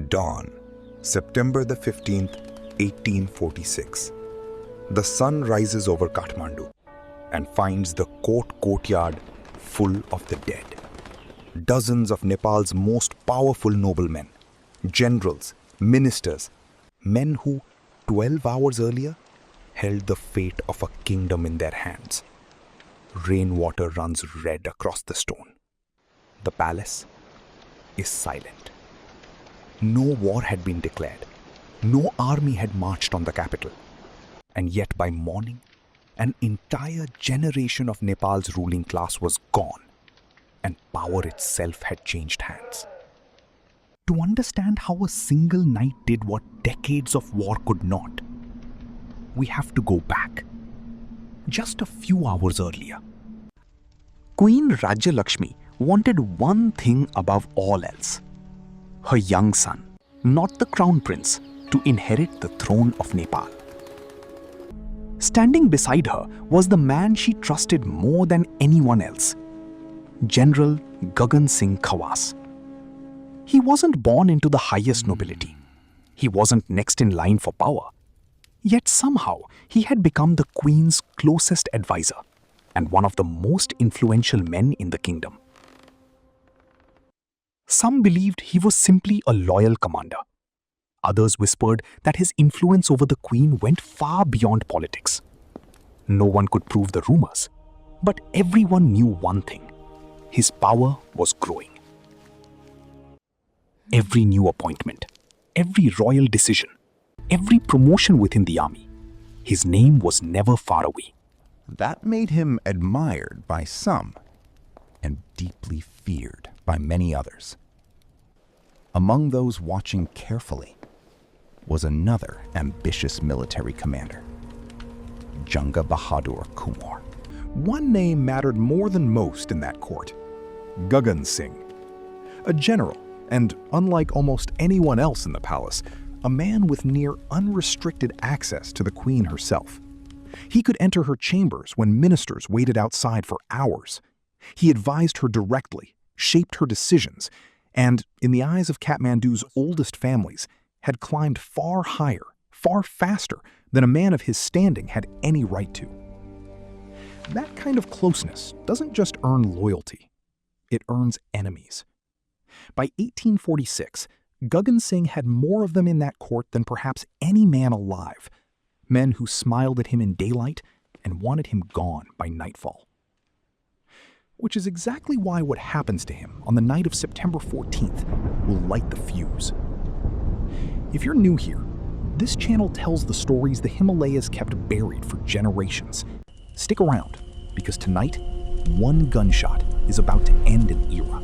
Dawn, September the 15th, 1846. The sun rises over Kathmandu and finds the courtyard full of the dead. Dozens of Nepal's most powerful noblemen, generals, ministers, men who 12 hours earlier held the fate of a kingdom in their hands. Rainwater runs red across the stone. The palace is silent. No war had been declared. No army had marched on the capital. And yet by morning, an entire generation of Nepal's ruling class was gone, and power itself had changed hands. To understand how a single night did what decades of war could not, we have to go back, just a few hours earlier. Queen Rajya Lakshmi wanted one thing above all else: her young son, not the crown prince, to inherit the throne of Nepal. Standing beside her was the man she trusted more than anyone else, General Gagan Singh Khawas. He wasn't born into the highest nobility. He wasn't next in line for power. Yet somehow he had become the Queen's closest advisor and one of the most influential men in the kingdom. Some believed he was simply a loyal commander. Others whispered that his influence over the Queen went far beyond politics. No one could prove the rumors, but everyone knew one thing: his power was growing. Every new appointment, every royal decision, every promotion within the army, his name was never far away. That made him admired by some and deeply feared by many others. Among those watching carefully was another ambitious military commander, Jung Bahadur Rana. One name mattered more than most in that court: Gagan Singh. A general, and unlike almost anyone else in the palace, a man with near unrestricted access to the Queen herself. He could enter her chambers when ministers waited outside for hours. He advised her directly, shaped her decisions, and, in the eyes of Kathmandu's oldest families, had climbed far higher, far faster than a man of his standing had any right to. That kind of closeness doesn't just earn loyalty, it earns enemies. By 1846, Gagan Singh had more of them in that court than perhaps any man alive, men who smiled at him in daylight and wanted him gone by nightfall. Which is exactly why what happens to him on the night of September 14th will light the fuse. If you're new here, this channel tells the stories the Himalayas kept buried for generations. Stick around, because tonight, one gunshot is about to end an era.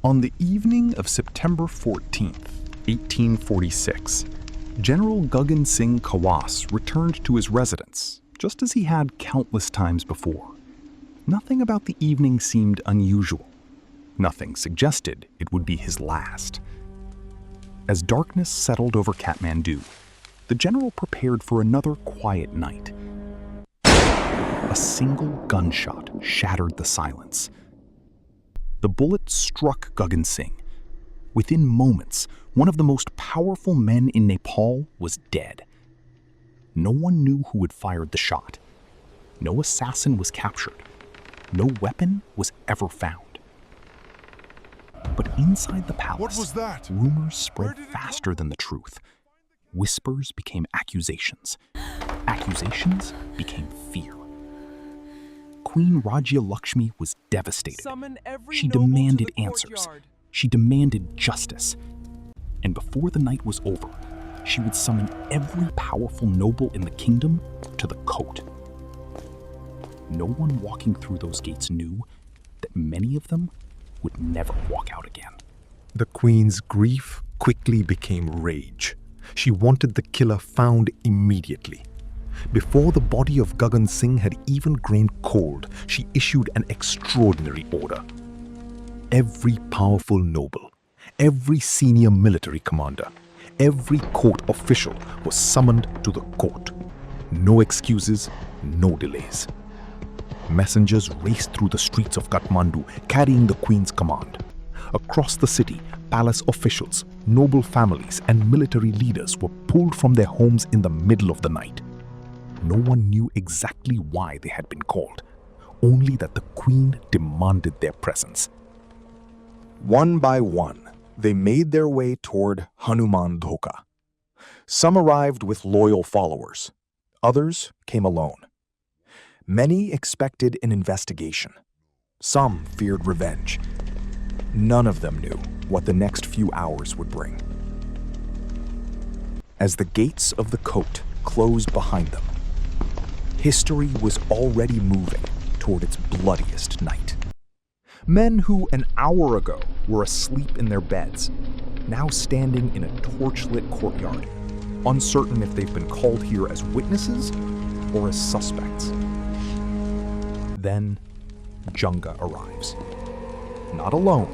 On the evening of September 14th, 1846, General Gagan Singh Khawas returned to his residence, just as he had countless times before. Nothing about the evening seemed unusual. Nothing suggested it would be his last. As darkness settled over Kathmandu, the general prepared for another quiet night. A single gunshot shattered the silence. The bullet struck Gagan Singh. Within moments, one of the most powerful men in Nepal was dead. No one knew who had fired the shot. No assassin was captured. No weapon was ever found. But inside the palace, What was that? rumors spread faster than the truth. Whispers became accusations. Accusations became fear. Queen Rajya Lakshmi was devastated. She demanded answers. She demanded justice. And before the night was over, she would summon every powerful noble in the kingdom to the Kot. No one walking through those gates knew that many of them would never walk out again. The Queen's grief quickly became rage. She wanted the killer found immediately. Before the body of Gagan Singh had even grown cold, she issued an extraordinary order. Every powerful noble, every senior military commander, every court official was summoned to the court. No excuses, no delays. Messengers raced through the streets of Kathmandu carrying the Queen's command. Across the city, palace officials, noble families, and military leaders were pulled from their homes in the middle of the night. No one knew exactly why they had been called, only that the queen demanded their presence. One by one, they made their way toward Hanuman Dhoka. Some arrived with loyal followers. Others came alone. Many expected an investigation. Some feared revenge. None of them knew what the next few hours would bring. As the gates of the Kot closed behind them, history was already moving toward its bloodiest night. Men who an hour ago were asleep in their beds, now standing in a torchlit courtyard, uncertain if they've been called here as witnesses or as suspects. Then Junga arrives. Not alone,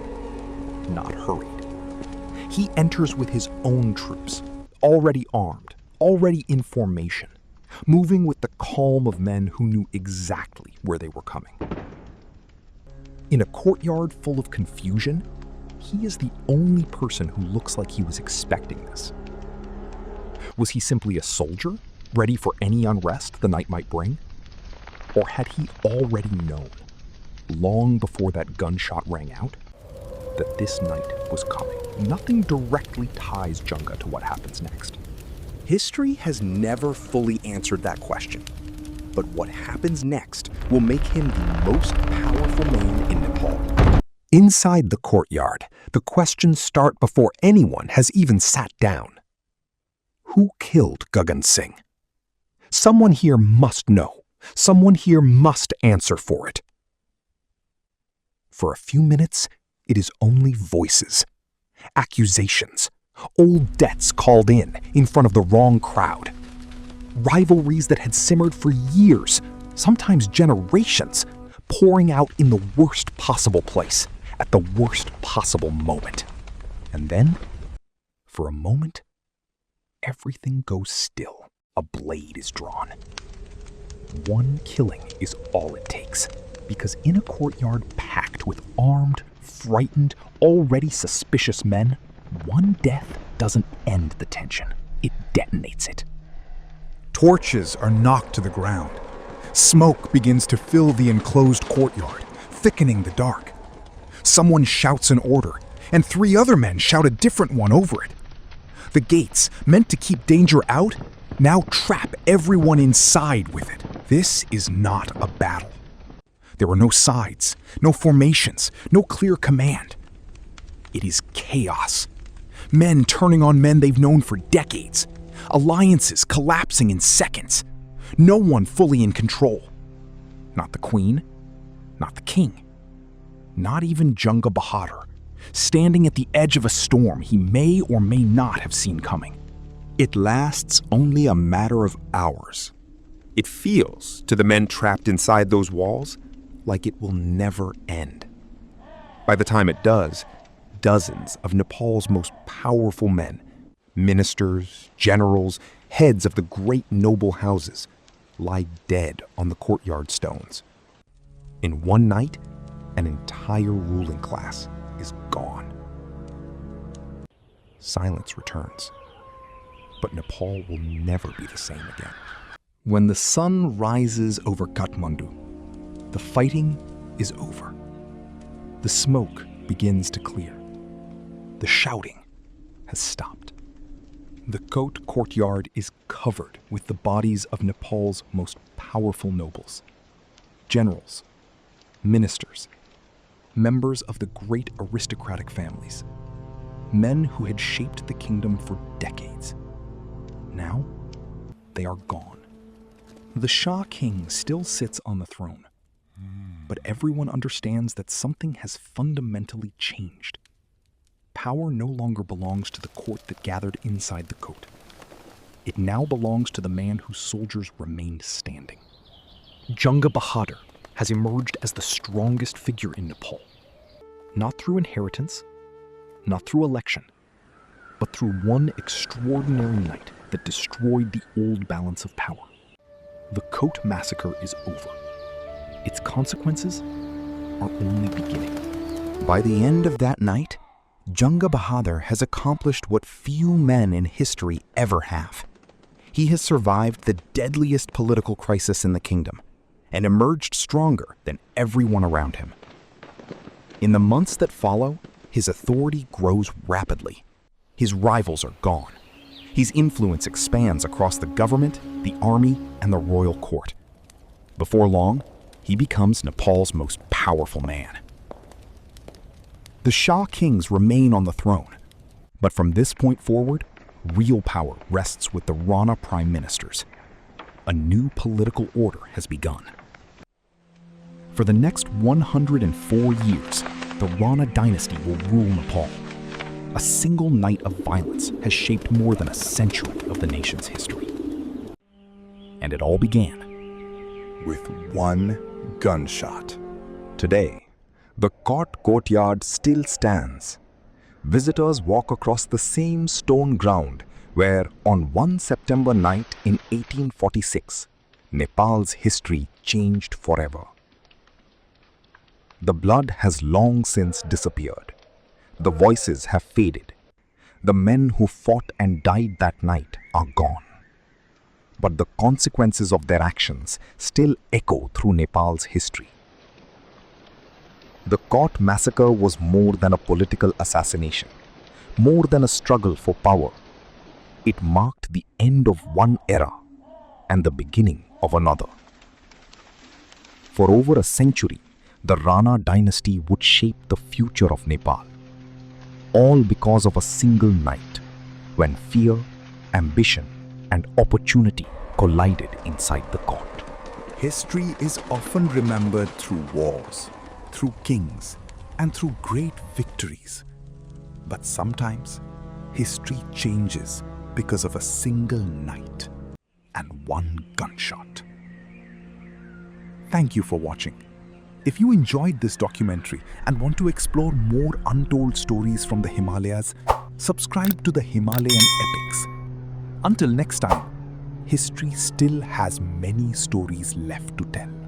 not hurried. He enters with his own troops, already armed, already in formation, moving with the calm of men who knew exactly where they were coming. In a courtyard full of confusion, he is the only person who looks like he was expecting this. Was he simply a soldier, ready for any unrest the night might bring? Or had he already known, long before that gunshot rang out, that this night was coming? Nothing directly ties Junga to what happens next. History has never fully answered that question. But what happens next will make him the most powerful man in Nepal. Inside the courtyard, the questions start before anyone has even sat down. Who killed Gagan Singh? Someone here must know. Someone here must answer for it. For a few minutes, it is only voices, accusations, old debts called in front of the wrong crowd. Rivalries that had simmered for years, sometimes generations, pouring out in the worst possible place, at the worst possible moment. And then, for a moment, everything goes still. A blade is drawn. One killing is all it takes, because in a courtyard packed with armed, frightened, already suspicious men, one death doesn't end the tension. It detonates it. Torches are knocked to the ground. Smoke begins to fill the enclosed courtyard, thickening the dark. Someone shouts an order, and 3 other men shout a different one over it. The gates, meant to keep danger out, now trap everyone inside with it. This is not a battle. There are no sides, no formations, no clear command. It is chaos. Men turning on men they've known for decades. Alliances collapsing in seconds. No one fully in control. Not the queen, not the king. Not even Jung Bahadur, standing at the edge of a storm he may or may not have seen coming. It lasts only a matter of hours. It feels, to the men trapped inside those walls, like it will never end. By the time it does, dozens of Nepal's most powerful men, ministers, generals, heads of the great noble houses, lie dead on the courtyard stones. In one night, an entire ruling class is gone. Silence returns. But Nepal will never be the same again. When the sun rises over Kathmandu, the fighting is over. The smoke begins to clear. The shouting has stopped. The Kot courtyard is covered with the bodies of Nepal's most powerful nobles, generals, ministers, members of the great aristocratic families, men who had shaped the kingdom for decades. Now, they are gone. The Shah King still sits on the throne, but everyone understands that something has fundamentally changed. Power no longer belongs to the court that gathered inside the Kot. It now belongs to the man whose soldiers remained standing. Jung Bahadur has emerged as the strongest figure in Nepal, not through inheritance, not through election, but through one extraordinary night that destroyed the old balance of power. The Kot Massacre is over. Its consequences are only beginning. By the end of that night, Jung Bahadur has accomplished what few men in history ever have. He has survived the deadliest political crisis in the kingdom and emerged stronger than everyone around him. In the months that follow, his authority grows rapidly. His rivals are gone. His influence expands across the government, the army, and the royal court. Before long, he becomes Nepal's most powerful man. The Shah kings remain on the throne, but from this point forward, real power rests with the Rana prime ministers. A new political order has begun. For the next 104 years, the Rana dynasty will rule Nepal. A single night of violence has shaped more than a century of the nation's history. And it all began with one gunshot. Today, the courtyard still stands. Visitors walk across the same stone ground where, on one September night in 1846, Nepal's history changed forever. The blood has long since disappeared. The voices have faded. The men who fought and died that night are gone. But the consequences of their actions still echo through Nepal's history. The Kot Massacre was more than a political assassination, more than a struggle for power. It marked the end of one era and the beginning of another. For over a century, the Rana dynasty would shape the future of Nepal, all because of a single night when fear, ambition, and opportunity collided inside the court. History is often remembered through wars, through kings, and through great victories. But sometimes, history changes because of a single night and one gunshot. Thank you for watching. If you enjoyed this documentary and want to explore more untold stories from the Himalayas, subscribe to the Himalayan Epics. Until next time, history still has many stories left to tell.